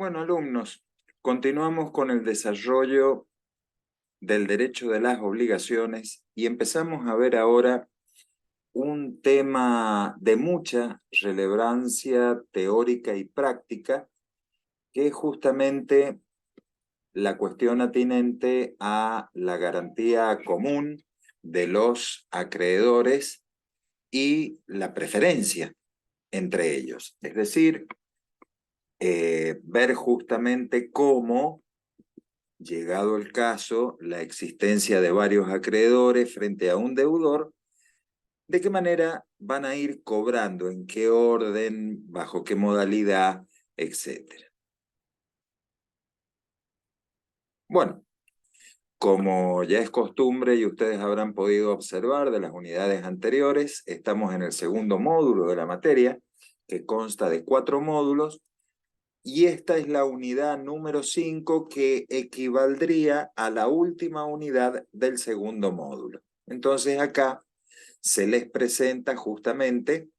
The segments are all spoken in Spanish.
Bueno, alumnos, continuamos con el desarrollo del derecho de las obligaciones y empezamos a ver ahora un tema de mucha relevancia teórica y práctica, que es justamente la cuestión atinente a la garantía común de los acreedores y la preferencia entre ellos. Es decir, ver justamente cómo, llegado el caso, la existencia de varios acreedores frente a un deudor, de qué manera van a ir cobrando, en qué orden, bajo qué modalidad, etc. Bueno, como ya es costumbre y ustedes habrán podido observar de las unidades anteriores, estamos en el segundo módulo de la materia, que consta de 4 módulos, y esta es la unidad número 5, que equivaldría a la última unidad del segundo módulo. Entonces acá se les presenta justamente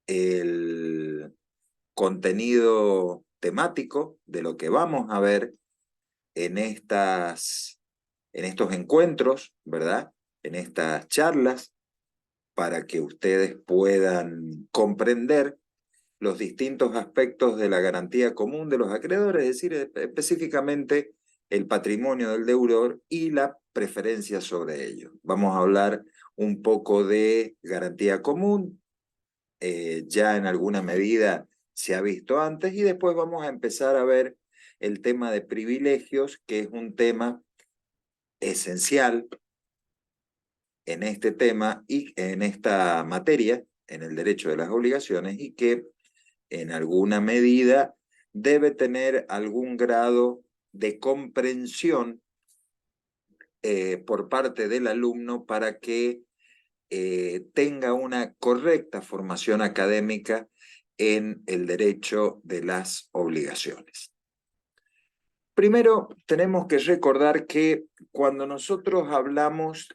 el contenido temático de lo que vamos a ver en estos encuentros, ¿verdad? En estas charlas, para que ustedes puedan comprender los distintos aspectos de la garantía común de los acreedores, es decir, específicamente el patrimonio del deudor y la preferencia sobre ello. Vamos a hablar un poco de garantía común, ya en alguna medida se ha visto antes, y después vamos a empezar a ver el tema de privilegios, que es un tema esencial en este tema y en esta materia, en el derecho de las obligaciones, y que en alguna medida debe tener algún grado de comprensión por parte del alumno para que tenga una correcta formación académica en el derecho de las obligaciones. Primero, tenemos que recordar que cuando nosotros hablamos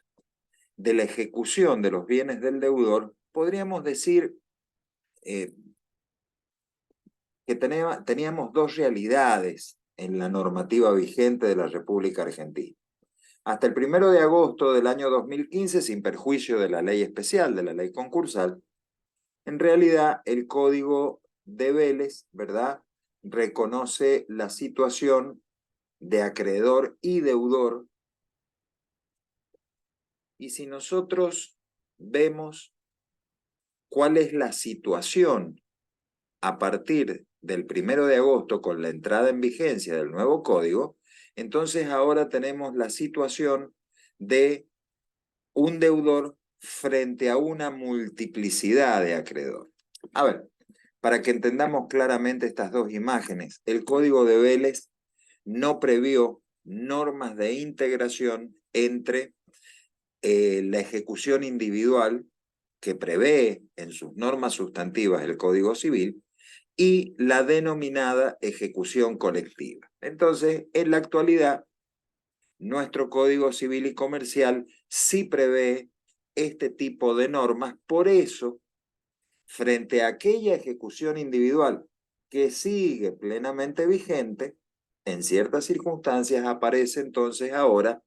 de la ejecución de los bienes del deudor, podríamos decir que teníamos dos realidades en la normativa vigente de la República Argentina. Hasta el 1 de agosto del año 2015, sin perjuicio de la ley especial, de la ley concursal, en realidad el Código de Vélez, ¿verdad?, reconoce la situación de acreedor y deudor. Y si nosotros vemos cuál es la situación a partir del 1 de agosto con la entrada en vigencia del nuevo código, entonces ahora tenemos la situación de un deudor frente a una multiplicidad de acreedores. A ver, para que entendamos claramente estas dos imágenes, el Código de Vélez no previó normas de integración entre la ejecución individual, que prevé en sus normas sustantivas el Código Civil, y la denominada ejecución colectiva. Entonces, en la actualidad, nuestro Código Civil y Comercial sí prevé este tipo de normas. Por eso, frente a aquella ejecución individual que sigue plenamente vigente, en ciertas circunstancias aparece entonces ahora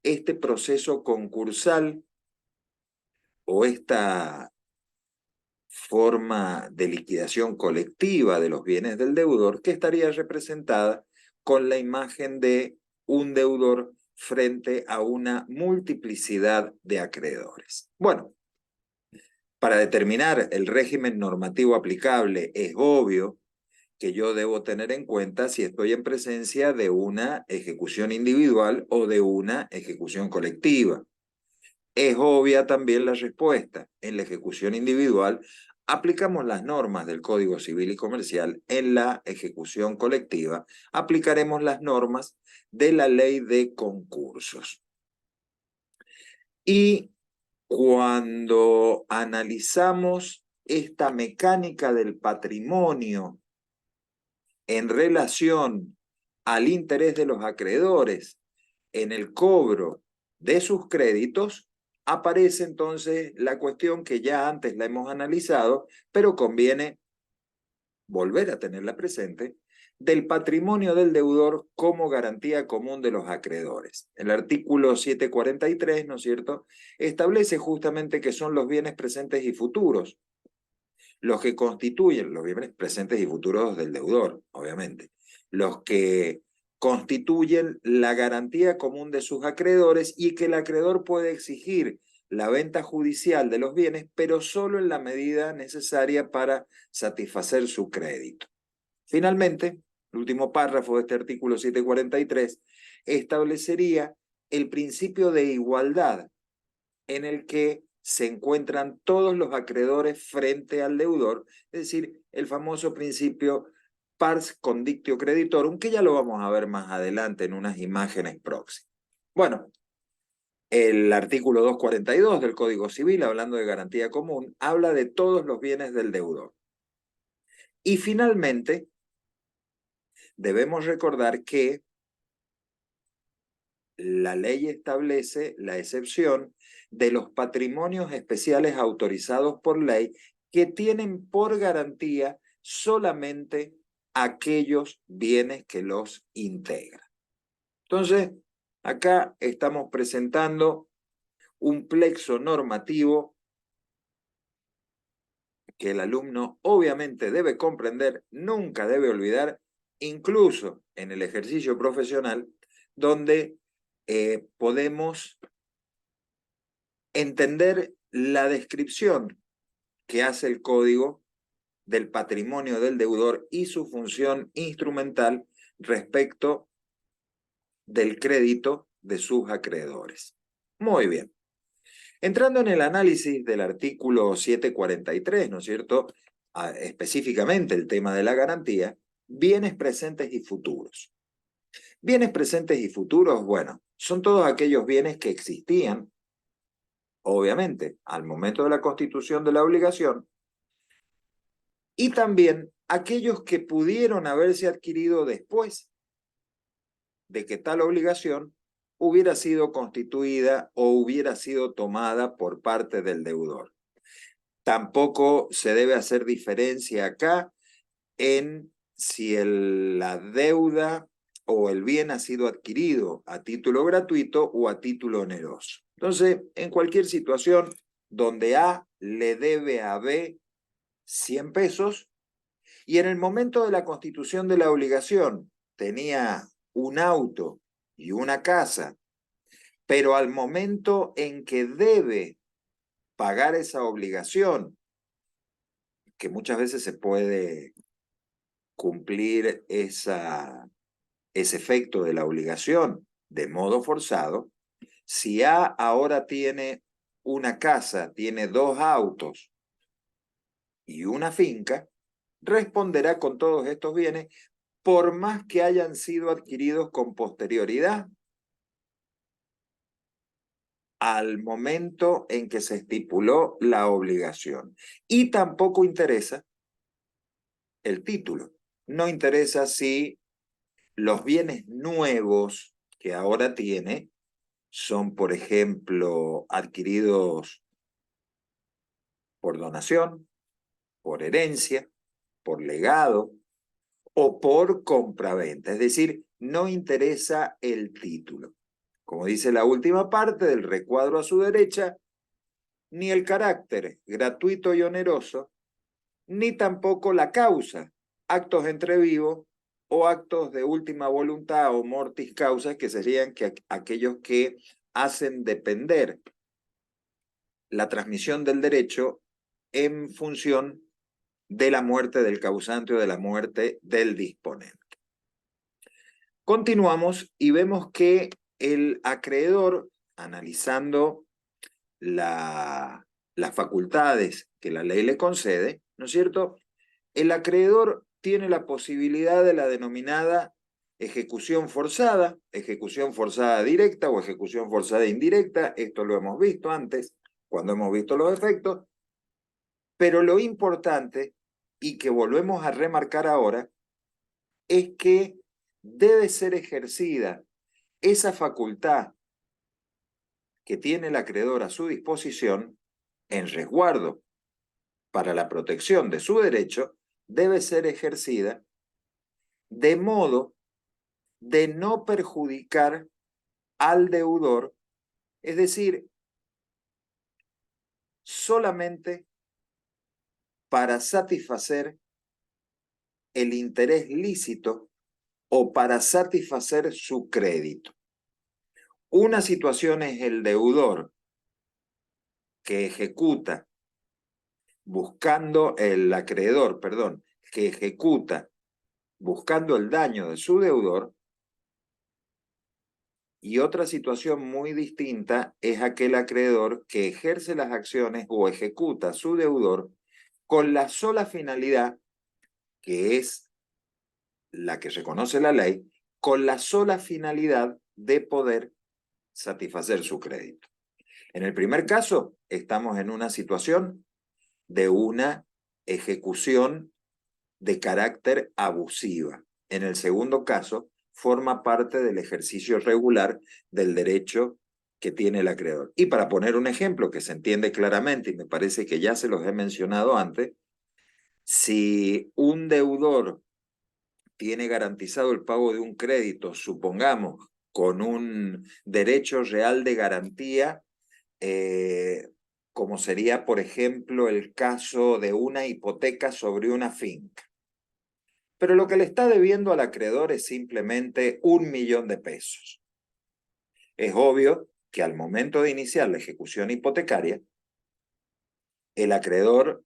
este proceso concursal o esta forma de liquidación colectiva de los bienes del deudor, que estaría representada con la imagen de un deudor frente a una multiplicidad de acreedores. Bueno, para determinar el régimen normativo aplicable, es obvio que yo debo tener en cuenta si estoy en presencia de una ejecución individual o de una ejecución colectiva. Es obvia también la respuesta. En la ejecución individual aplicamos las normas del Código Civil y Comercial. En la ejecución colectiva aplicaremos las normas de la Ley de Concursos. Y cuando analizamos esta mecánica del patrimonio en relación al interés de los acreedores en el cobro de sus créditos, aparece entonces la cuestión que ya antes la hemos analizado, pero conviene volver a tenerla presente, del patrimonio del deudor como garantía común de los acreedores. El artículo 743, ¿no es cierto?, establece justamente que son los bienes presentes y futuros los que constituyen los bienes presentes y futuros del deudor, obviamente, los que constituyen la garantía común de sus acreedores y que el acreedor puede exigir la venta judicial de los bienes, pero solo en la medida necesaria para satisfacer su crédito. Finalmente, el último párrafo de este artículo 743 establecería el principio de igualdad en el que se encuentran todos los acreedores frente al deudor, es decir, el famoso principio pars conditio creditorum, que ya lo vamos a ver más adelante en unas imágenes próximas. Bueno, el artículo 242 del Código Civil, hablando de garantía común, habla de todos los bienes del deudor. Y finalmente, debemos recordar que la ley establece la excepción de los patrimonios especiales autorizados por ley que tienen por garantía solamente aquellos bienes que los integran. Entonces, acá estamos presentando un plexo normativo que el alumno obviamente debe comprender, nunca debe olvidar, incluso en el ejercicio profesional, donde podemos entender la descripción que hace el código del patrimonio del deudor y su función instrumental respecto del crédito de sus acreedores. Muy bien. Entrando en el análisis del artículo 743, ¿no es cierto?, específicamente el tema de la garantía, bienes presentes y futuros. Bienes presentes y futuros, bueno, son todos aquellos bienes que existían, obviamente, al momento de la constitución de la obligación, y también aquellos que pudieron haberse adquirido después de que tal obligación hubiera sido constituida o hubiera sido tomada por parte del deudor. Tampoco se debe hacer diferencia acá en si la deuda o el bien ha sido adquirido a título gratuito o a título oneroso. Entonces, en cualquier situación donde A le debe a B 100 pesos y en el momento de la constitución de la obligación tenía un auto y una casa, pero al momento en que debe pagar esa obligación, que muchas veces se puede cumplir ese efecto de la obligación de modo forzado, si A ahora tiene una casa, tiene 2 autos y una finca, responderá con todos estos bienes por más que hayan sido adquiridos con posterioridad al momento en que se estipuló la obligación. Y tampoco interesa el título. No interesa si los bienes nuevos que ahora tiene son, por ejemplo, adquiridos por donación, por herencia, por legado o por compraventa. Es decir, no interesa el título. Como dice la última parte del recuadro a su derecha, ni el carácter gratuito y oneroso, ni tampoco la causa, actos entre vivos o actos de última voluntad o mortis causa, que serían aquellos que hacen depender la transmisión del derecho en función de la muerte del causante o de la muerte del disponente. Continuamos y vemos que el acreedor, analizando las facultades que la ley le concede, ¿no es cierto?, el acreedor tiene la posibilidad de la denominada ejecución forzada directa o ejecución forzada indirecta. Esto lo hemos visto antes, cuando hemos visto los efectos, pero lo importante, y que volvemos a remarcar ahora, es que debe ser ejercida esa facultad que tiene el acreedor a su disposición en resguardo para la protección de su derecho, debe ser ejercida de modo de no perjudicar al deudor, es decir, solamente para satisfacer el interés lícito o para satisfacer su crédito. Una situación es el deudor que ejecuta buscando el acreedor, perdón, que ejecuta buscando el daño de su deudor, y otra situación muy distinta es aquel acreedor que ejerce las acciones o ejecuta a su deudor con la sola finalidad, que es la que reconoce la ley, con la sola finalidad de poder satisfacer su crédito. En el primer caso, estamos en una situación de una ejecución de carácter abusiva. En el segundo caso, forma parte del ejercicio regular del derecho que tiene el acreedor. Y para poner un ejemplo que se entiende claramente, y me parece que ya se los he mencionado antes, si un deudor tiene garantizado el pago de un crédito, supongamos, con un derecho real de garantía, como sería, por ejemplo, el caso de una hipoteca sobre una finca. Pero lo que le está debiendo al acreedor es simplemente 1.000.000 de pesos. Es obvio que al momento de iniciar la ejecución hipotecaria, el acreedor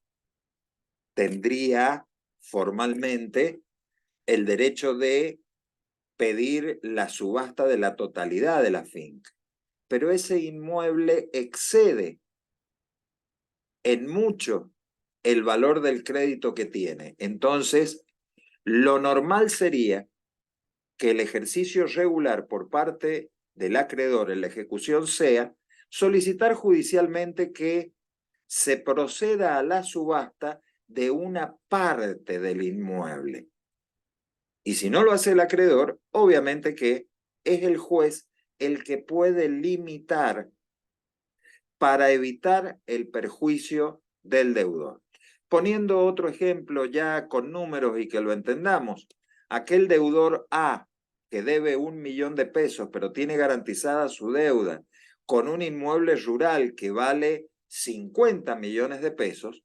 tendría formalmente el derecho de pedir la subasta de la totalidad de la finca. Pero ese inmueble excede en mucho el valor del crédito que tiene. Entonces, lo normal sería que el ejercicio regular por parte del acreedor en la ejecución sea solicitar judicialmente que se proceda a la subasta de una parte del inmueble. Y si no lo hace el acreedor, obviamente que es el juez el que puede limitar para evitar el perjuicio del deudor. Poniendo otro ejemplo ya con números y que lo entendamos, aquel deudor A que debe 1.000.000 de pesos pero tiene garantizada su deuda con un inmueble rural que vale 50 millones de pesos,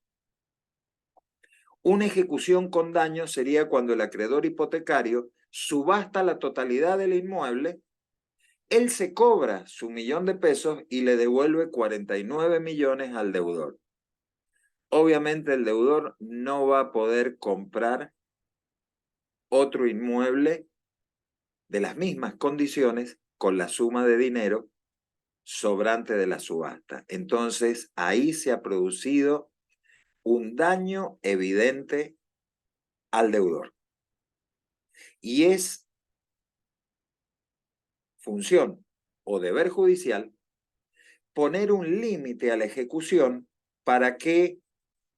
una ejecución con daño sería cuando el acreedor hipotecario subasta la totalidad del inmueble, él se cobra su 1.000.000 de pesos y le devuelve 49 millones al deudor. Obviamente el deudor no va a poder comprar otro inmueble de las mismas condiciones con la suma de dinero sobrante de la subasta. Entonces ahí se ha producido un daño evidente al deudor. Y es función o deber judicial poner un límite a la ejecución para que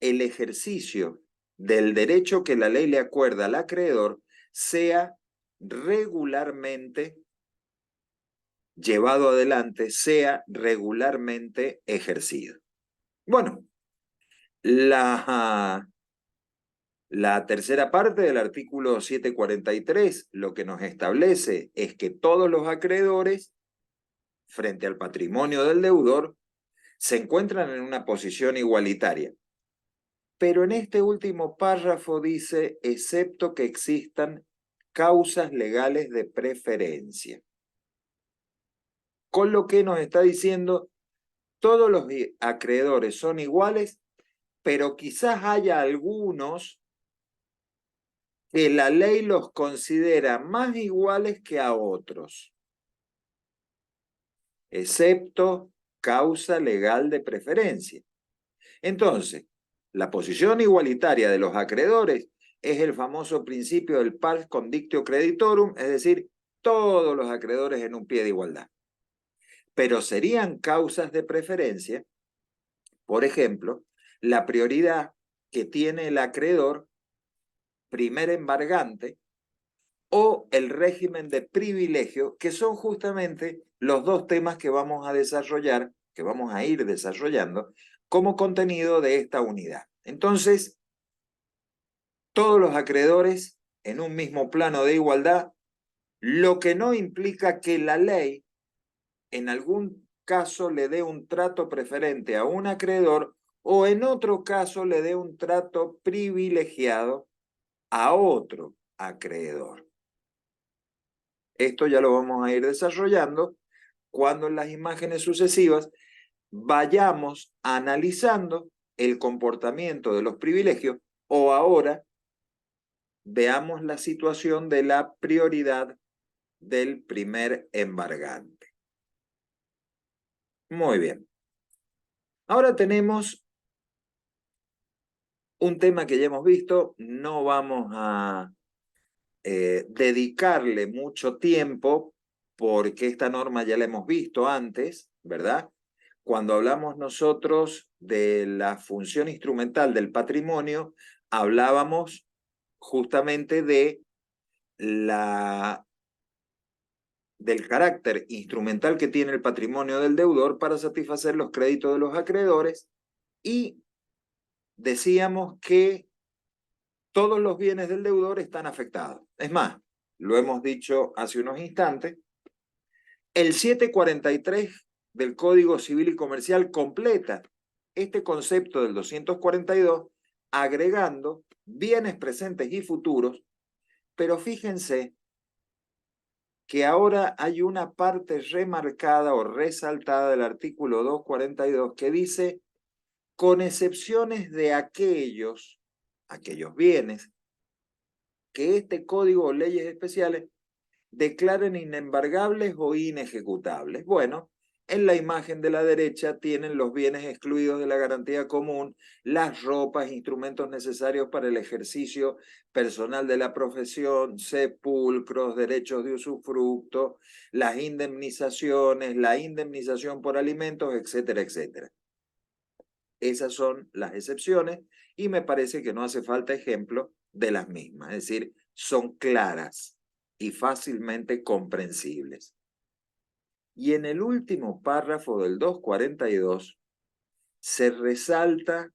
el ejercicio del derecho que la ley le acuerda al acreedor sea regularmente llevado adelante, sea regularmente ejercido. Bueno, la tercera parte del artículo 743 lo que nos establece es que todos los acreedores, frente al patrimonio del deudor, se encuentran en una posición igualitaria. Pero en este último párrafo dice, excepto que existan causas legales de preferencia. Con lo que nos está diciendo, todos los acreedores son iguales, pero quizás haya algunos que la ley los considera más iguales que a otros, excepto causa legal de preferencia. Entonces, la posición igualitaria de los acreedores es el famoso principio del pars conditio creditorum, es decir, todos los acreedores en un pie de igualdad. Pero serían causas de preferencia, por ejemplo, la prioridad que tiene el acreedor primer embargante o el régimen de privilegio, que son justamente los dos temas que vamos a desarrollar, que vamos a ir desarrollando como contenido de esta unidad. Entonces, todos los acreedores en un mismo plano de igualdad, lo que no implica que la ley en algún caso le dé un trato preferente a un acreedor o en otro caso le dé un trato privilegiado a otro acreedor. Esto ya lo vamos a ir desarrollando cuando en las imágenes sucesivas vayamos analizando el comportamiento de los privilegios o ahora veamos la situación de la prioridad del primer embargante. Muy bien. Ahora tenemos un tema que ya hemos visto, no vamos a dedicarle mucho tiempo porque esta norma ya la hemos visto antes, ¿verdad? Cuando hablamos nosotros de la función instrumental del patrimonio, hablábamos justamente de del carácter instrumental que tiene el patrimonio del deudor para satisfacer los créditos de los acreedores y decíamos que todos los bienes del deudor están afectados. Es más, lo hemos dicho hace unos instantes, el 743 del Código Civil y Comercial completa este concepto del 242 agregando bienes presentes y futuros, pero fíjense que ahora hay una parte remarcada o resaltada del artículo 242 que dice, con excepciones de aquellos bienes que este código o leyes especiales declaren inembargables o inejecutables. Bueno, en la imagen de la derecha tienen los bienes excluidos de la garantía común, las ropas, instrumentos necesarios para el ejercicio personal de la profesión, sepulcros, derechos de usufructo, las indemnizaciones, la indemnización por alimentos, etcétera, etcétera. Esas son las excepciones y me parece que no hace falta ejemplo de las mismas, es decir, son claras y fácilmente comprensibles. Y en el último párrafo del 242 se resalta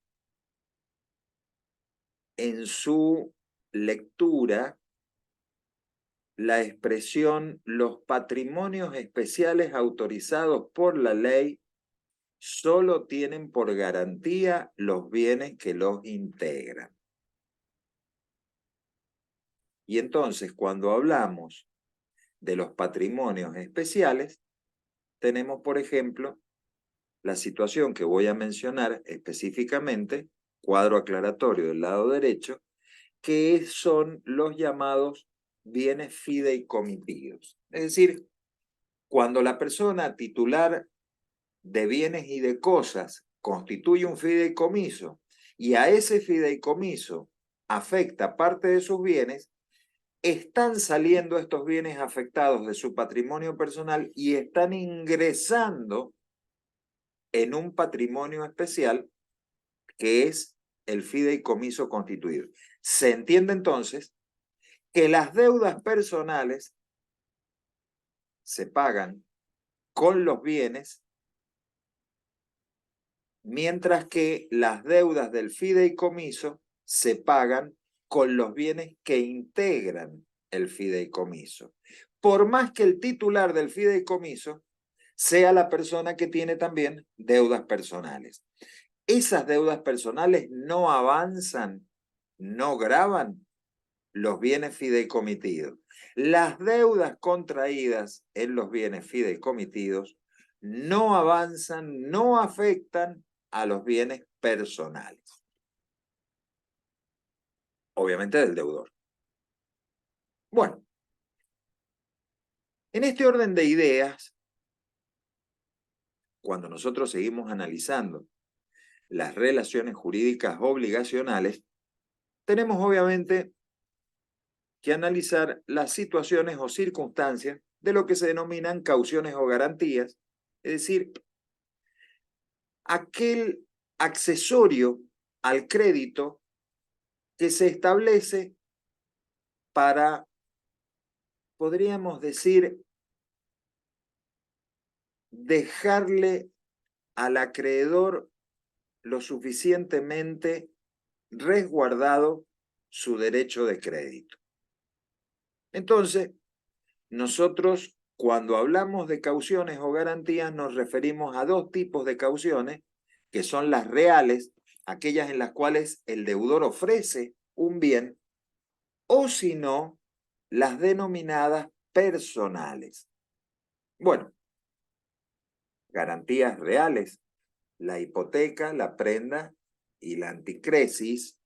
en su lectura la expresión los patrimonios especiales autorizados por la ley solo tienen por garantía los bienes que los integran. Y entonces, cuando hablamos de los patrimonios especiales, tenemos, por ejemplo, la situación que voy a mencionar específicamente, cuadro aclaratorio del lado derecho, que son los llamados bienes fideikomitidos. Es decir, cuando la persona titular de bienes y de cosas constituye un fideicomiso y a ese fideicomiso afecta parte de sus bienes, están saliendo estos bienes afectados de su patrimonio personal y están ingresando en un patrimonio especial que es el fideicomiso constituido. Se entiende entonces que las deudas personales se pagan con los bienes, mientras que las deudas del fideicomiso se pagan con los bienes que integran el fideicomiso. Por más que el titular del fideicomiso sea la persona que tiene también deudas personales. Esas deudas personales no avanzan, no gravan los bienes fideikomitidos. Las deudas contraídas en los bienes fideikomitidos no avanzan, no afectan a los bienes personales. Obviamente del deudor. Bueno, en este orden de ideas, cuando nosotros seguimos analizando las relaciones jurídicas obligacionales, tenemos obviamente que analizar las situaciones o circunstancias de lo que se denominan cauciones o garantías, es decir, aquel accesorio al crédito que se establece para, podríamos decir, dejarle al acreedor lo suficientemente resguardado su derecho de crédito. Entonces, nosotros cuando hablamos de cauciones o garantías nos referimos a dos tipos de cauciones, que son las reales, aquellas en las cuales el deudor ofrece un bien, o si no, las denominadas personales. Bueno, garantías reales, la hipoteca, la prenda y la anticresis.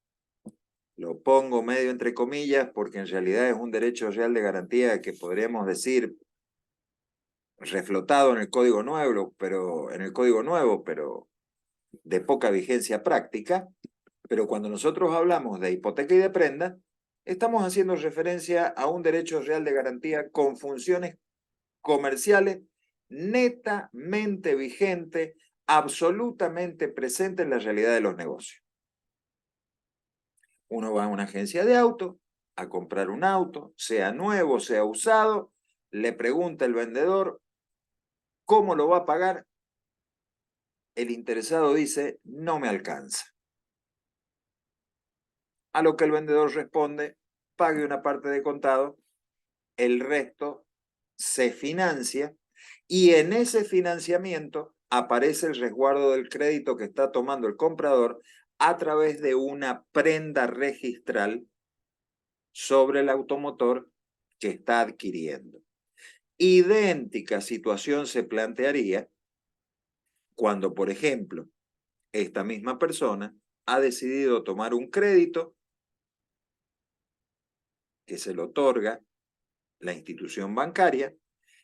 Lo pongo medio entre comillas porque en realidad es un derecho real de garantía que podríamos decir reflotado en el Código Nuevo, pero de poca vigencia práctica. Pero cuando nosotros hablamos de hipoteca y de prenda, estamos haciendo referencia a un derecho real de garantía con funciones comerciales netamente vigente, absolutamente presente en la realidad de los negocios. Uno va a una agencia de auto a comprar un auto, sea nuevo, sea usado, le pregunta el vendedor cómo lo va a pagar, el interesado dice, no me alcanza. A lo que el vendedor responde, pague una parte de contado, el resto se financia y en ese financiamiento aparece el resguardo del crédito que está tomando el comprador a través de una prenda registral sobre el automotor que está adquiriendo. Idéntica situación se plantearía cuando, por ejemplo, esta misma persona ha decidido tomar un crédito que se lo otorga la institución bancaria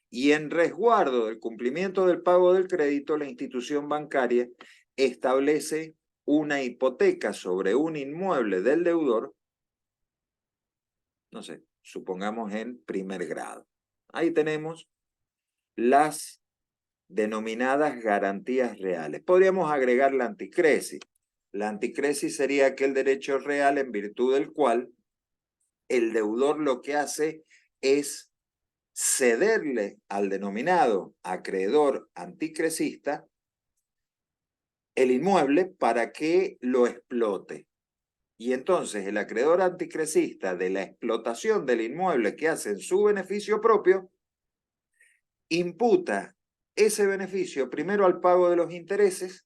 y en resguardo del cumplimiento del pago del crédito, la institución bancaria establece una hipoteca sobre un inmueble del deudor, no sé, supongamos en primer grado. Ahí tenemos las denominadas garantías reales. Podríamos agregar la anticresis. La anticresis sería aquel derecho real en virtud del cual el deudor lo que hace es cederle al denominado acreedor anticresista el inmueble para que lo explote. Y entonces el acreedor anticresista de la explotación del inmueble que hace en su beneficio propio, imputa ese beneficio primero al pago de los intereses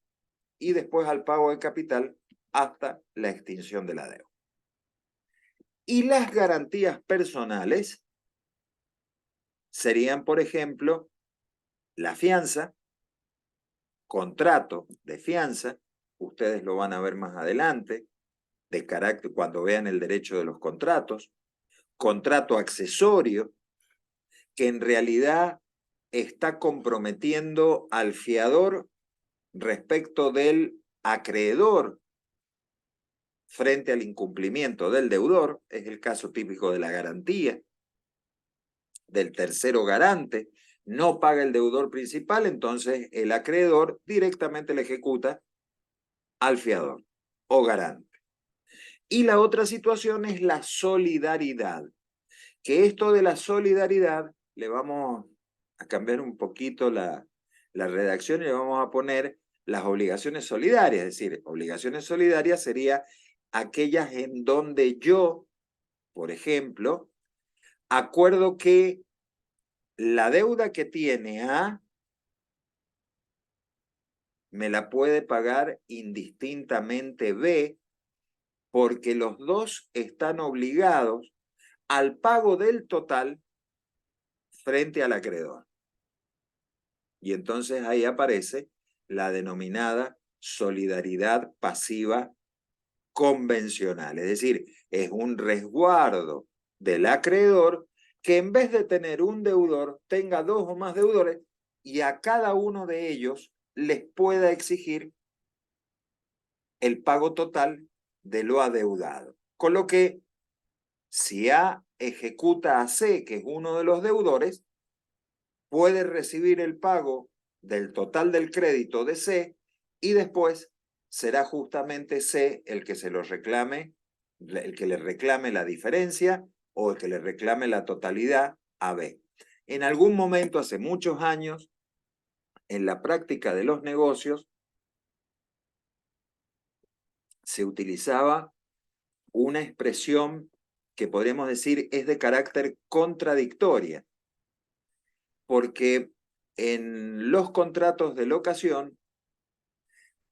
y después al pago de capital hasta la extinción de la deuda. Y las garantías personales serían, por ejemplo, la fianza, contrato de fianza, ustedes lo van a ver más adelante, de carácter cuando vean el derecho de los contratos, contrato accesorio, que en realidad está comprometiendo al fiador respecto del acreedor frente al incumplimiento del deudor, es el caso típico de la garantía, del tercero garante, no paga el deudor principal, entonces el acreedor directamente le ejecuta al fiador o garante. Y la otra situación es la solidaridad, que esto de la solidaridad le vamos a cambiar un poquito la redacción y le vamos a poner las obligaciones solidarias, es decir, obligaciones solidarias sería aquellas en donde yo, por ejemplo, acuerdo que la deuda que tiene A me la puede pagar indistintamente B porque los dos están obligados al pago del total frente al acreedor. Y entonces ahí aparece la denominada solidaridad pasiva convencional, es decir, es un resguardo del acreedor que en vez de tener un deudor, tenga dos o más deudores y a cada uno de ellos les pueda exigir el pago total de lo adeudado. Con lo que si A ejecuta a C, que es uno de los deudores, puede recibir el pago del total del crédito de C y después será justamente C el que se lo reclame, el que le reclame la diferencia o el que le reclame la totalidad a B. En algún momento, hace muchos años, en la práctica de los negocios, se utilizaba una expresión que podríamos decir es de carácter contradictoria, porque en los contratos de locación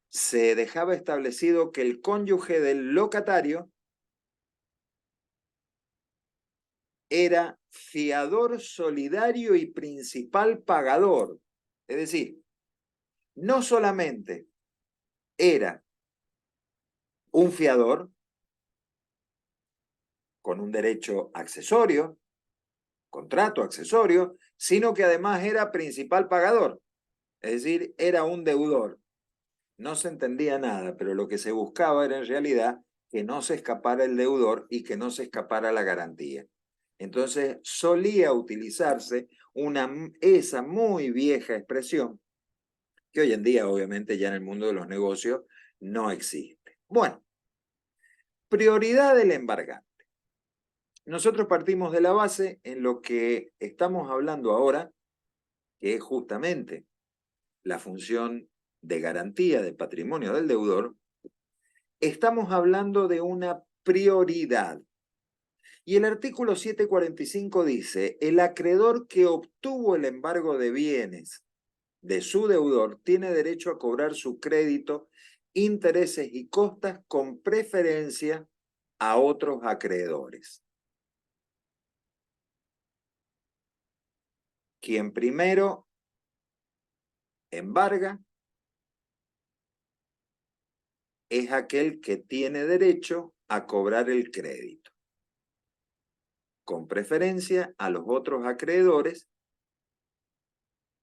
se dejaba establecido que el cónyuge del locatario era fiador solidario y principal pagador. Es decir, no solamente era un fiador con un derecho accesorio, contrato accesorio, sino que además era principal pagador. Es decir, era un deudor. No se entendía nada, pero lo que se buscaba era en realidad que no se escapara el deudor y que no se escapara la garantía. Entonces solía utilizarse esa muy vieja expresión que hoy en día obviamente ya en el mundo de los negocios no existe. Bueno, prioridad del embargante. Nosotros partimos de la base en lo que estamos hablando ahora, que es justamente la función de garantía del patrimonio del deudor. Estamos hablando de una prioridad. Y el artículo 745 dice, el acreedor que obtuvo el embargo de bienes de su deudor tiene derecho a cobrar su crédito, intereses y costas con preferencia a otros acreedores. Quien primero embarga es aquel que tiene derecho a cobrar el crédito, con preferencia a los otros acreedores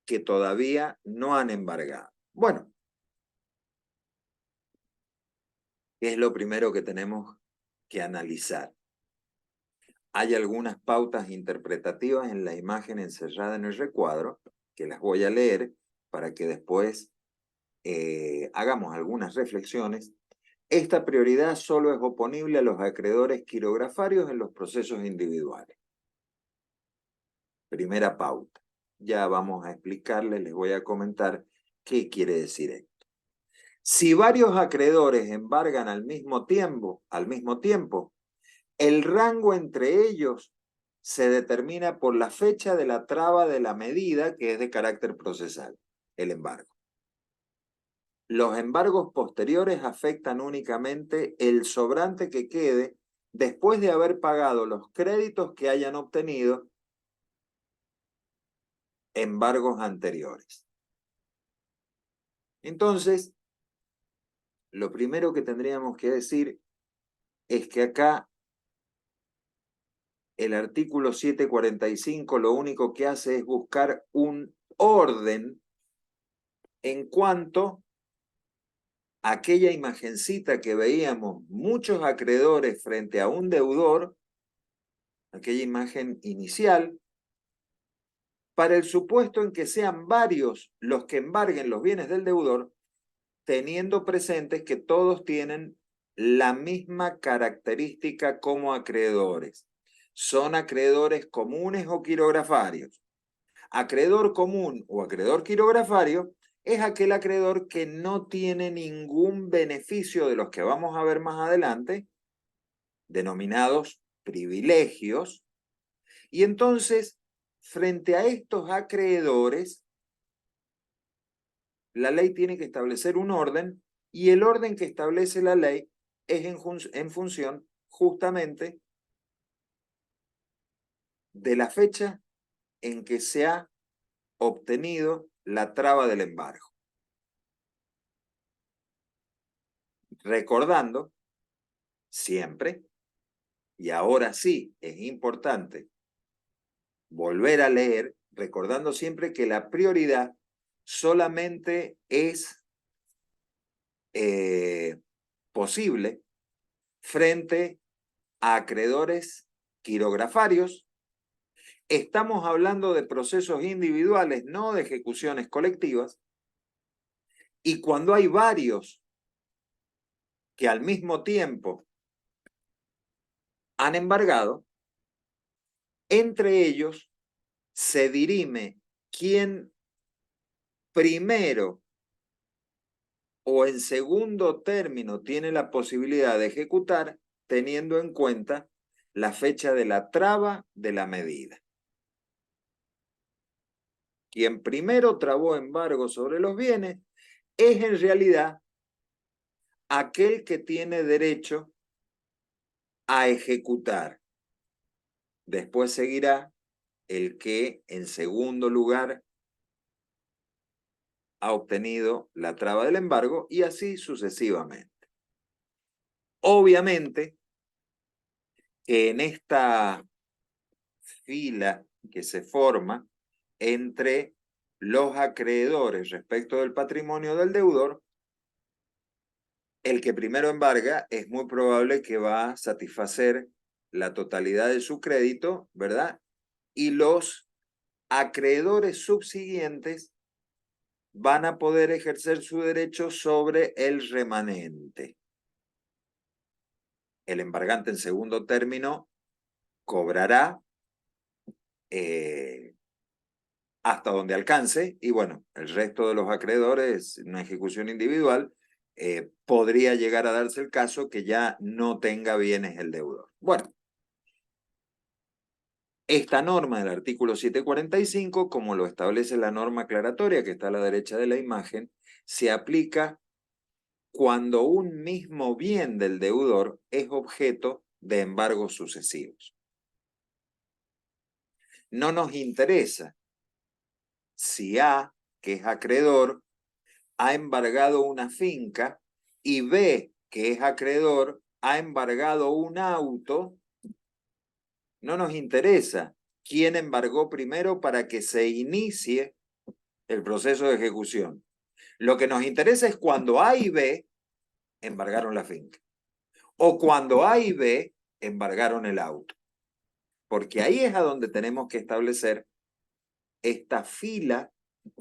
que todavía no han embargado. Bueno, ¿qué es lo primero que tenemos que analizar? Hay algunas pautas interpretativas en la imagen encerrada en el recuadro, que las voy a leer para que después hagamos algunas reflexiones. Esta prioridad solo es oponible a los acreedores quirografarios en los procesos individuales. Primera pauta. Ya vamos a explicarles, les voy a comentar qué quiere decir esto. Si varios acreedores embargan al mismo tiempo, el rango entre ellos se determina por la fecha de la traba de la medida que es de carácter procesal, el embargo. Los embargos posteriores afectan únicamente el sobrante que quede después de haber pagado los créditos que hayan obtenido embargos anteriores. Entonces, lo primero que tendríamos que decir es que acá el artículo 745 lo único que hace es buscar un orden en cuanto a aquella imagencita que veíamos muchos acreedores frente a un deudor, aquella imagen inicial, para el supuesto en que sean varios los que embarguen los bienes del deudor, teniendo presentes que todos tienen la misma característica como acreedores. Son acreedores comunes o quirografarios. Acreedor común o acreedor quirografario es aquel acreedor que no tiene ningún beneficio de los que vamos a ver más adelante, denominados privilegios, y entonces, frente a estos acreedores, la ley tiene que establecer un orden, y el orden que establece la ley es en función justamente de la fecha en que se ha obtenido la traba del embargo. Recordando siempre, y ahora sí es importante volver a leer, recordando siempre que la prioridad solamente es posible frente a acreedores quirografarios. Estamos hablando de procesos individuales, no de ejecuciones colectivas, y cuando hay varios que al mismo tiempo han embargado, entre ellos se dirime quién primero o en segundo término tiene la posibilidad de ejecutar, teniendo en cuenta la fecha de la traba de la medida. Quien primero trabó embargo sobre los bienes es en realidad aquel que tiene derecho a ejecutar. Después seguirá el que en segundo lugar ha obtenido la traba del embargo y así sucesivamente. Obviamente que en esta fila que se forma entre los acreedores respecto del patrimonio del deudor, el que primero embarga es muy probable que va a satisfacer la totalidad de su crédito, ¿verdad? Y los acreedores subsiguientes van a poder ejercer su derecho sobre el remanente. El embargante en segundo término cobrará hasta donde alcance y bueno, el resto de los acreedores, una ejecución individual, podría llegar a darse el caso que ya no tenga bienes el deudor. Bueno, esta norma del artículo 745, como lo establece la norma aclaratoria que está a la derecha de la imagen, se aplica cuando un mismo bien del deudor es objeto de embargos sucesivos. No nos interesa si A, que es acreedor, ha embargado una finca y B, que es acreedor, ha embargado un auto. No nos interesa quién embargó primero para que se inicie el proceso de ejecución. Lo que nos interesa es cuando A y B embargaron la finca o cuando A y B embargaron el auto. Porque ahí es a donde tenemos que establecer esta fila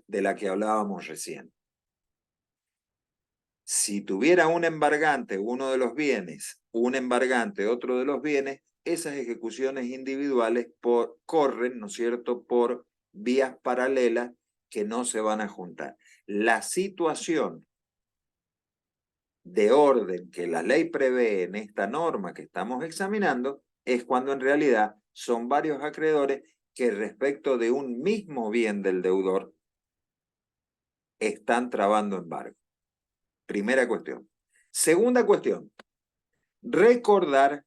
de la que hablábamos recién. Si tuviera un embargante uno de los bienes, un embargante otro de los bienes, esas ejecuciones individuales corren, ¿no es cierto?, por vías paralelas que no se van a juntar. La situación de orden que la ley prevé en esta norma que estamos examinando es cuando en realidad son varios acreedores que respecto de un mismo bien del deudor están trabando embargo. Primera cuestión. Segunda cuestión, recordar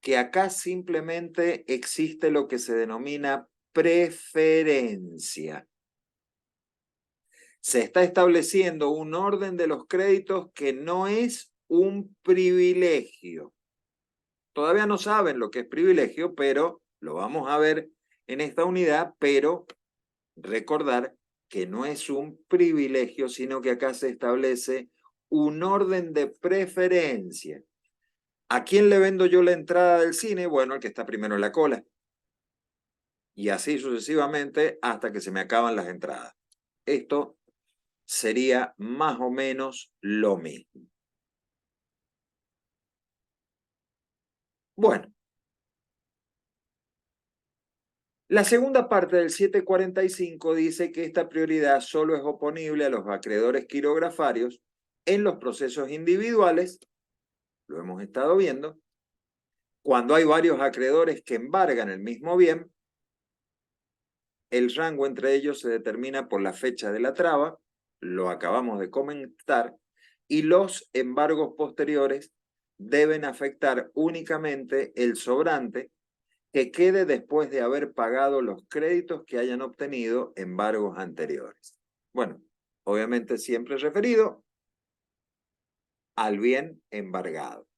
que acá simplemente existe lo que se denomina preferencia. Se está estableciendo un orden de los créditos que no es un privilegio. Todavía no saben lo que es privilegio, pero lo vamos a ver en esta unidad, pero recordar que no es un privilegio, sino que acá se establece un orden de preferencia. ¿A quién le vendo yo la entrada del cine? Bueno, al que está primero en la cola. Y así sucesivamente hasta que se me acaban las entradas. Esto sería más o menos lo mismo. Bueno, la segunda parte del 745 dice que esta prioridad solo es oponible a los acreedores quirografarios en los procesos individuales, lo hemos estado viendo, cuando hay varios acreedores que embargan el mismo bien, el rango entre ellos se determina por la fecha de la traba, lo acabamos de comentar, y los embargos posteriores deben afectar únicamente el sobrante que quede después de haber pagado los créditos que hayan obtenido embargos anteriores. Bueno, obviamente siempre referido al bien embargado.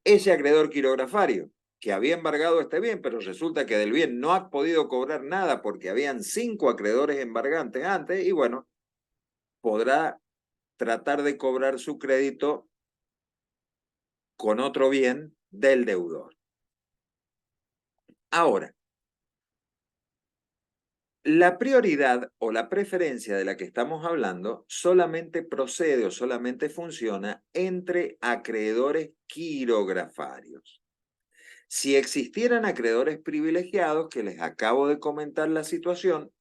Ese acreedor quirografario que había embargado este bien, pero resulta que del bien no ha podido cobrar nada porque habían 5 acreedores embargantes antes, y bueno, podrá tratar de cobrar su crédito con otro bien del deudor. Ahora, la prioridad o la preferencia de la que estamos hablando solamente procede o solamente funciona entre acreedores quirografarios. Si existieran acreedores privilegiados, que les acabo de comentar la situación,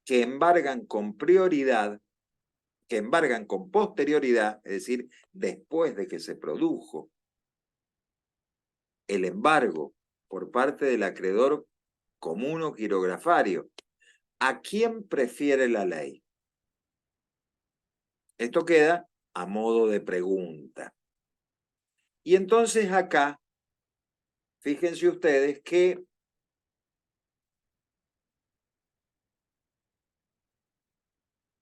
que embargan con prioridad, que embargan con posterioridad, es decir, después de que se produjo el embargo por parte del acreedor común o quirografario, ¿a quién prefiere la ley? Esto queda a modo de pregunta. Y entonces acá, fíjense ustedes que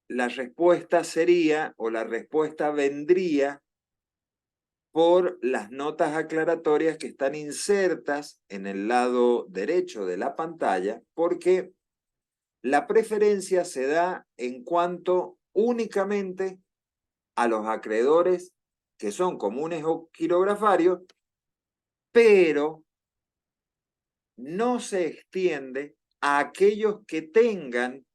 la respuesta sería, o la respuesta vendría por las notas aclaratorias que están insertas en el lado derecho de la pantalla, porque la preferencia se da en cuanto únicamente a los acreedores que son comunes o quirografarios, pero no se extiende a aquellos que tengan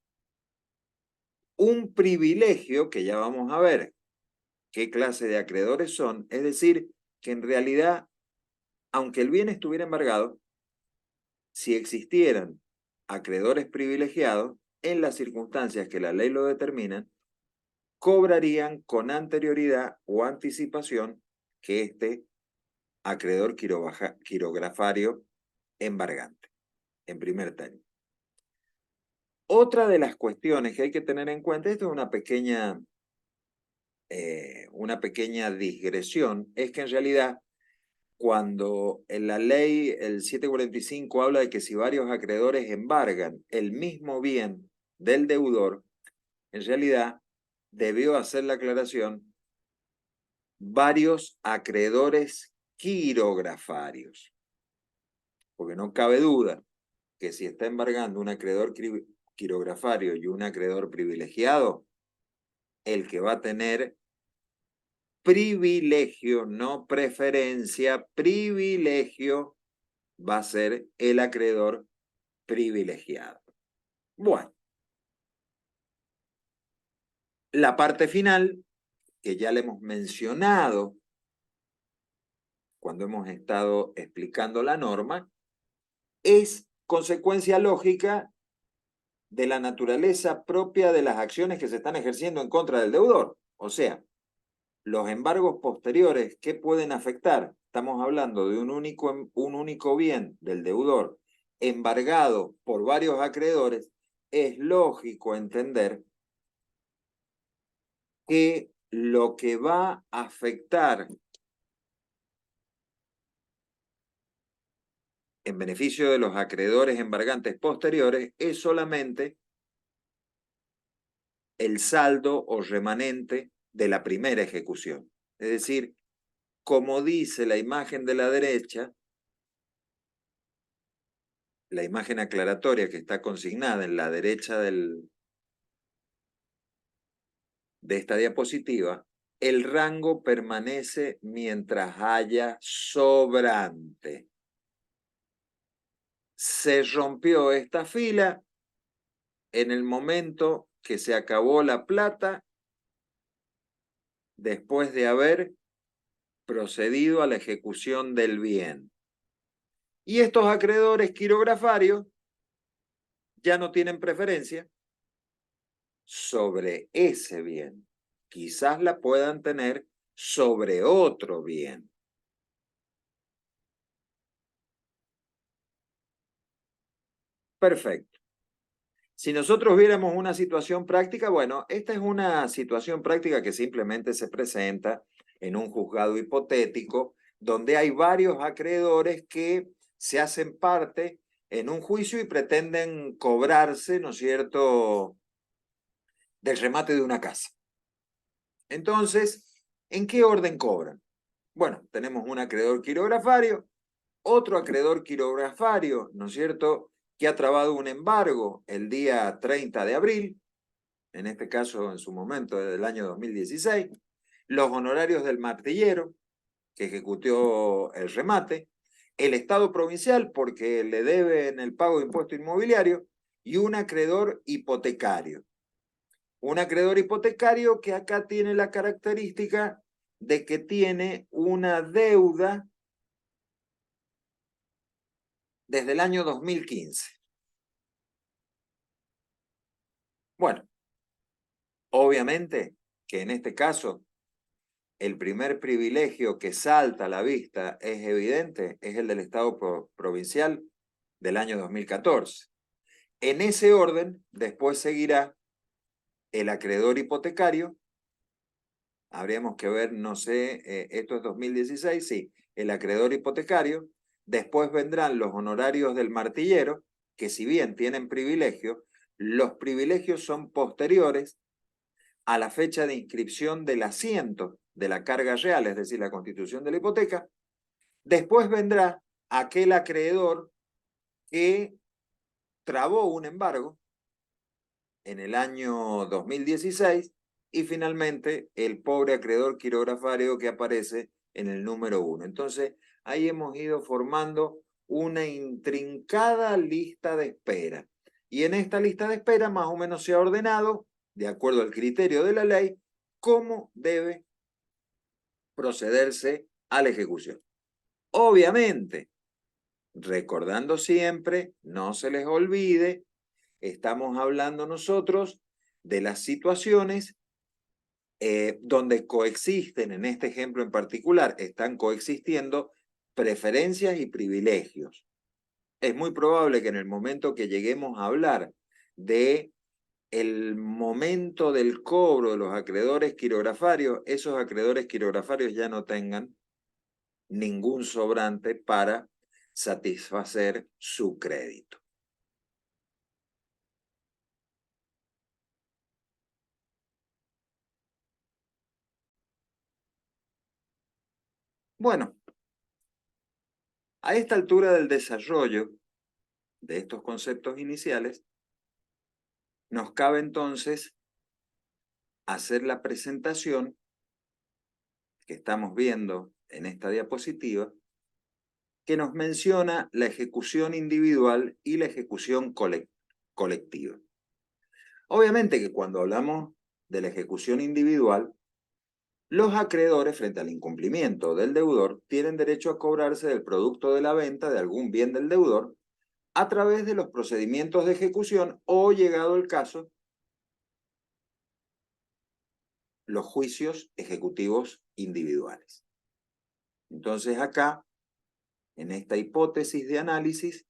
un privilegio, que ya vamos a ver qué clase de acreedores son, es decir, que en realidad, aunque el bien estuviera embargado, si existieran acreedores privilegiados, en las circunstancias que la ley lo determinan, cobrarían con anterioridad o anticipación que este acreedor quirografario embargante, en primer término. Otra de las cuestiones que hay que tener en cuenta, esto es una pequeña digresión, es que en realidad cuando en la ley el 745 habla de que si varios acreedores embargan el mismo bien del deudor, en realidad debió hacer la aclaración varios acreedores quirografarios, porque no cabe duda que si está embargando un acreedor quirografario y un acreedor privilegiado, el que va a tener privilegio, no preferencia, privilegio, va a ser el acreedor privilegiado. Bueno, la parte final, que ya le hemos mencionado cuando hemos estado explicando la norma, es consecuencia lógica de la naturaleza propia de las acciones que se están ejerciendo en contra del deudor. O sea, los embargos posteriores, ¿qué pueden afectar? Estamos hablando de un único bien del deudor embargado por varios acreedores. Es lógico entender que lo que va a afectar en beneficio de los acreedores embargantes posteriores es solamente el saldo o remanente de la primera ejecución. Es decir, como dice la imagen de la derecha, la imagen aclaratoria que está consignada en la derecha de esta diapositiva, el rango permanece mientras haya sobrante. Se rompió esta fila en el momento que se acabó la plata después de haber procedido a la ejecución del bien. Y estos acreedores quirografarios ya no tienen preferencia sobre ese bien. Quizás la puedan tener sobre otro bien. Perfecto. Si nosotros viéramos una situación práctica, bueno, esta es una situación práctica que simplemente se presenta en un juzgado hipotético donde hay varios acreedores que se hacen parte en un juicio y pretenden cobrarse, ¿no es cierto?, del remate de una casa. Entonces, ¿en qué orden cobran? Bueno, tenemos un acreedor quirografario, otro acreedor quirografario, ¿no es cierto?, que ha trabado un embargo el día 30 de abril, en este caso en su momento del año 2016, los honorarios del martillero, que ejecutó el remate, el Estado provincial, porque le deben el pago de impuesto inmobiliario, y un acreedor hipotecario. Un acreedor hipotecario que acá tiene la característica de que tiene una deuda desde el año 2015. Bueno, obviamente que en este caso el primer privilegio que salta a la vista es evidente, es el del Estado provincial del año 2014. En ese orden, después seguirá el acreedor hipotecario. Habríamos que ver, no sé, esto es 2016, sí, el acreedor hipotecario. Después vendrán los honorarios del martillero, que si bien tienen privilegio, los privilegios son posteriores a la fecha de inscripción del asiento de la carga real, es decir, la constitución de la hipoteca. Después vendrá aquel acreedor que trabó un embargo en el año 2016 y finalmente el pobre acreedor quirografario que aparece en el número 1. Entonces, ahí hemos ido formando una intrincada lista de espera. Y en esta lista de espera más o menos se ha ordenado, de acuerdo al criterio de la ley, cómo debe procederse a la ejecución. Obviamente, recordando siempre, no se les olvide, estamos hablando nosotros de las situaciones donde coexisten, en este ejemplo en particular, están coexistiendo preferencias y privilegios. Es muy probable que en el momento que lleguemos a hablar de el momento del cobro de los acreedores quirografarios, esos acreedores quirografarios ya no tengan ningún sobrante para satisfacer su crédito. Bueno, a esta altura del desarrollo de estos conceptos iniciales, nos cabe entonces hacer la presentación que estamos viendo en esta diapositiva, que nos menciona la ejecución individual y la ejecución colectiva. Obviamente que cuando hablamos de la ejecución individual, los acreedores, frente al incumplimiento del deudor, tienen derecho a cobrarse del producto de la venta de algún bien del deudor a través de los procedimientos de ejecución o, llegado el caso, los juicios ejecutivos individuales. Entonces acá, en esta hipótesis de análisis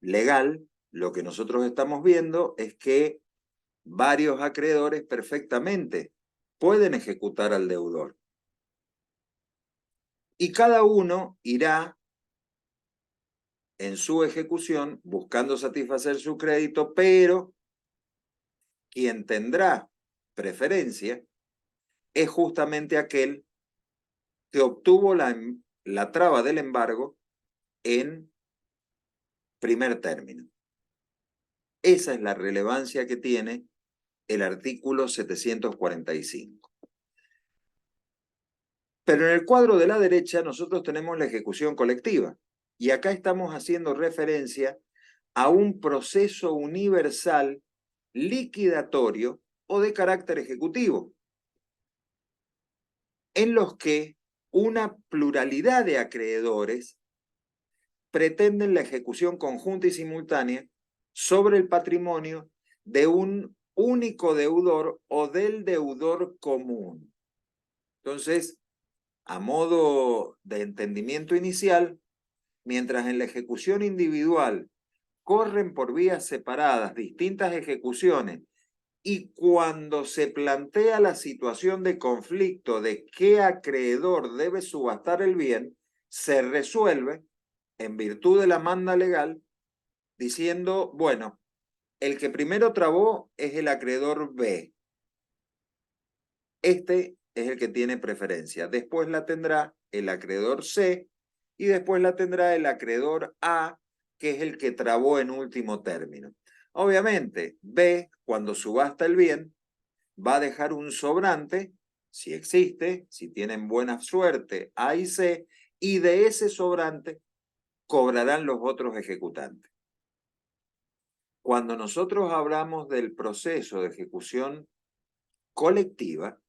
legal, lo que nosotros estamos viendo es que varios acreedores perfectamente pueden ejecutar al deudor. Y cada uno irá en su ejecución buscando satisfacer su crédito, pero quien tendrá preferencia es justamente aquel que obtuvo la traba del embargo en primer término. Esa es la relevancia que tiene el artículo 745. Pero en el cuadro de la derecha nosotros tenemos la ejecución colectiva. Y acá estamos haciendo referencia a un proceso universal liquidatorio o de carácter ejecutivo, en los que una pluralidad de acreedores pretenden la ejecución conjunta y simultánea sobre el patrimonio de un único deudor o del deudor común. Entonces, a modo de entendimiento inicial, mientras en la ejecución individual corren por vías separadas distintas ejecuciones y cuando se plantea la situación de conflicto de qué acreedor debe subastar el bien, se resuelve en virtud de la manda legal diciendo, bueno, el que primero trabó es el acreedor B. Este es el que tiene preferencia. Después la tendrá el acreedor C y después la tendrá el acreedor A, que es el que trabó en último término. Obviamente, B, cuando subasta el bien, va a dejar un sobrante, si existe, si tienen buena suerte, A y C, y de ese sobrante cobrarán los otros ejecutantes. Cuando nosotros hablamos del proceso de ejecución colectiva,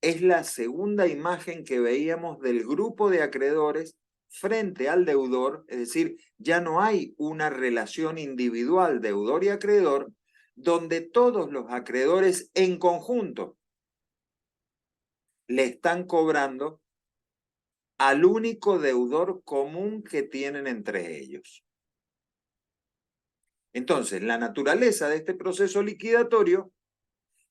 es la segunda imagen que veíamos del grupo de acreedores frente al deudor, es decir, ya no hay una relación individual deudor y acreedor, donde todos los acreedores en conjunto le están cobrando al único deudor común que tienen entre ellos. Entonces, la naturaleza de este proceso liquidatorio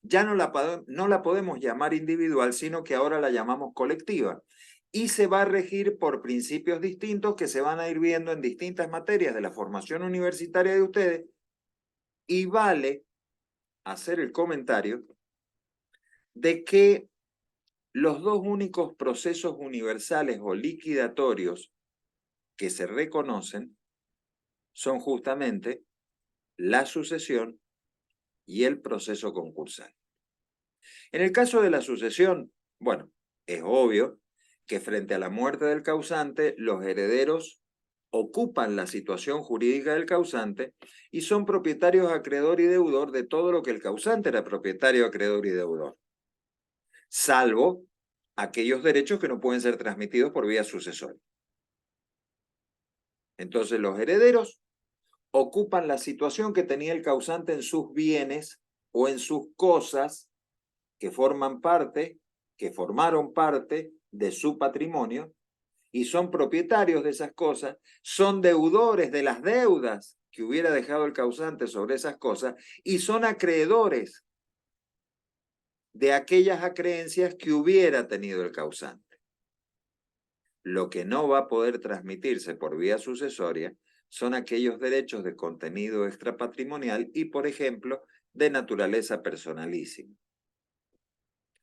ya no la podemos llamar individual, sino que ahora la llamamos colectiva. Y se va a regir por principios distintos que se van a ir viendo en distintas materias de la formación universitaria de ustedes. Y vale hacer el comentario de que los dos únicos procesos universales o liquidatorios que se reconocen son justamente la sucesión y el proceso concursal. En el caso de la sucesión, bueno, es obvio que frente a la muerte del causante, los herederos ocupan la situación jurídica del causante y son propietarios, acreedor y deudor de todo lo que el causante era propietario, acreedor y deudor, salvo aquellos derechos que no pueden ser transmitidos por vía sucesoria. Entonces los herederos ocupan la situación que tenía el causante en sus bienes o en sus cosas que formaron parte de su patrimonio y son propietarios de esas cosas, son deudores de las deudas que hubiera dejado el causante sobre esas cosas y son acreedores de aquellas acreencias que hubiera tenido el causante. Lo que no va a poder transmitirse por vía sucesoria son aquellos derechos de contenido extrapatrimonial y, por ejemplo, de naturaleza personalísima.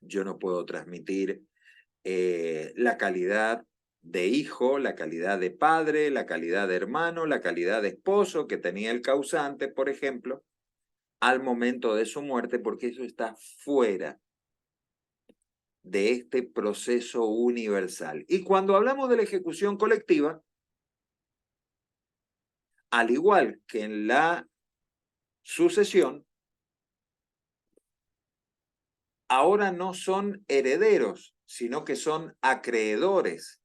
Yo no puedo transmitir la calidad de hijo, la calidad de padre, la calidad de hermano, la calidad de esposo que tenía el causante, por ejemplo, al momento de su muerte, porque eso está fuera de este proceso universal. Y cuando hablamos de la ejecución colectiva, al igual que en la sucesión, ahora no son herederos, sino que son acreedores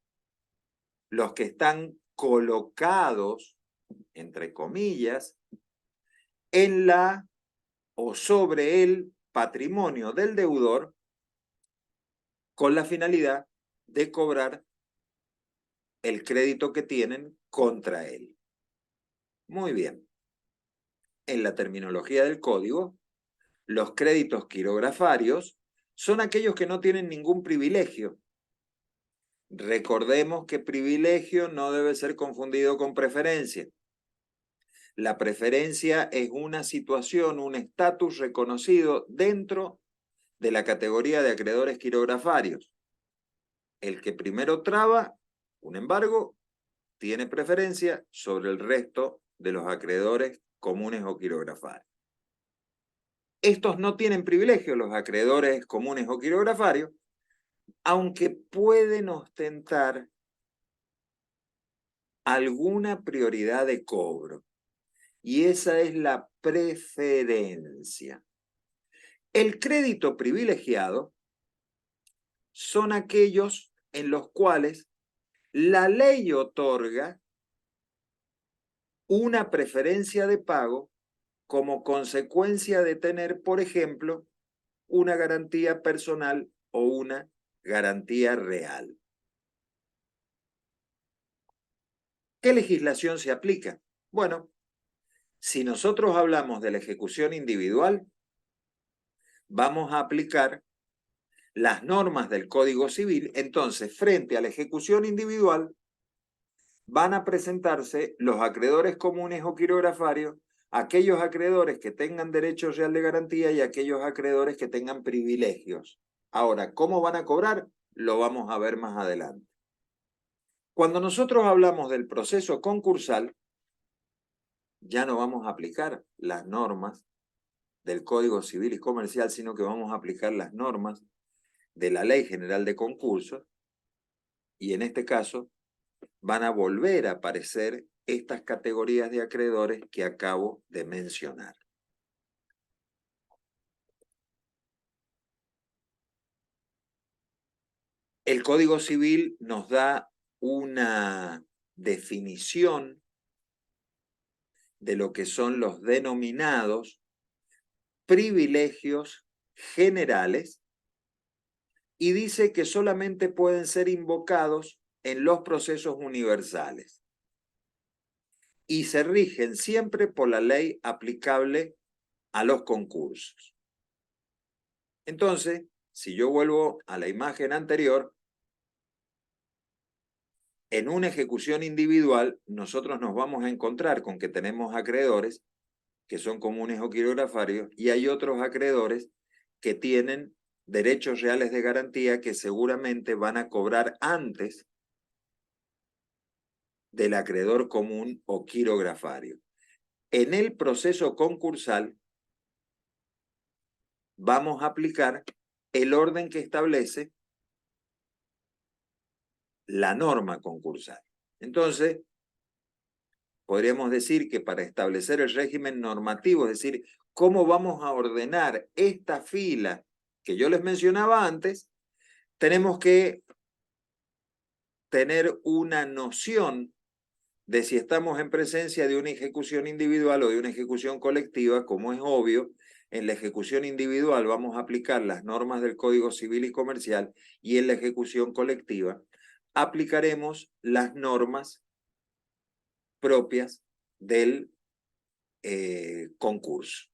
los que están colocados, entre comillas, en la o sobre el patrimonio del deudor con la finalidad de cobrar el crédito que tienen contra él. Muy bien. En la terminología del código, los créditos quirografarios son aquellos que no tienen ningún privilegio. Recordemos que privilegio no debe ser confundido con preferencia. La preferencia es una situación, un estatus reconocido dentro de la categoría de acreedores quirografarios. El que primero traba un embargo tiene preferencia sobre el resto de los acreedores comunes o quirografarios. Estos no tienen privilegio, los acreedores comunes o quirografarios, aunque pueden ostentar alguna prioridad de cobro. Y esa es la preferencia. El crédito privilegiado son aquellos en los cuales la ley otorga una preferencia de pago como consecuencia de tener, por ejemplo, una garantía personal o una garantía real. ¿Qué legislación se aplica? Bueno, si nosotros hablamos de la ejecución individual, vamos a aplicar las normas del Código Civil. Entonces, frente a la ejecución individual, van a presentarse los acreedores comunes o quirografarios, aquellos acreedores que tengan derecho real de garantía y aquellos acreedores que tengan privilegios. Ahora, ¿cómo van a cobrar? Lo vamos a ver más adelante. Cuando nosotros hablamos del proceso concursal, ya no vamos a aplicar las normas del Código Civil y Comercial, sino que vamos a aplicar las normas de la Ley General de Concursos, y en este caso van a volver a aparecer estas categorías de acreedores que acabo de mencionar. El Código Civil nos da una definición de lo que son los denominados privilegios generales y dice que solamente pueden ser invocados en los procesos universales y se rigen siempre por la ley aplicable a los concursos. Entonces, si yo vuelvo a la imagen anterior, en una ejecución individual nosotros nos vamos a encontrar con que tenemos acreedores que son comunes o quirografarios y hay otros acreedores que tienen derechos reales de garantía que seguramente van a cobrar antes del acreedor común o quirografario. En el proceso concursal vamos a aplicar el orden que establece la norma concursal. Entonces, podríamos decir que para establecer el régimen normativo, es decir, cómo vamos a ordenar esta fila que yo les mencionaba antes, tenemos que tener una noción de si estamos en presencia de una ejecución individual o de una ejecución colectiva. Como es obvio, en la ejecución individual vamos a aplicar las normas del Código Civil y Comercial y en la ejecución colectiva aplicaremos las normas propias del concurso.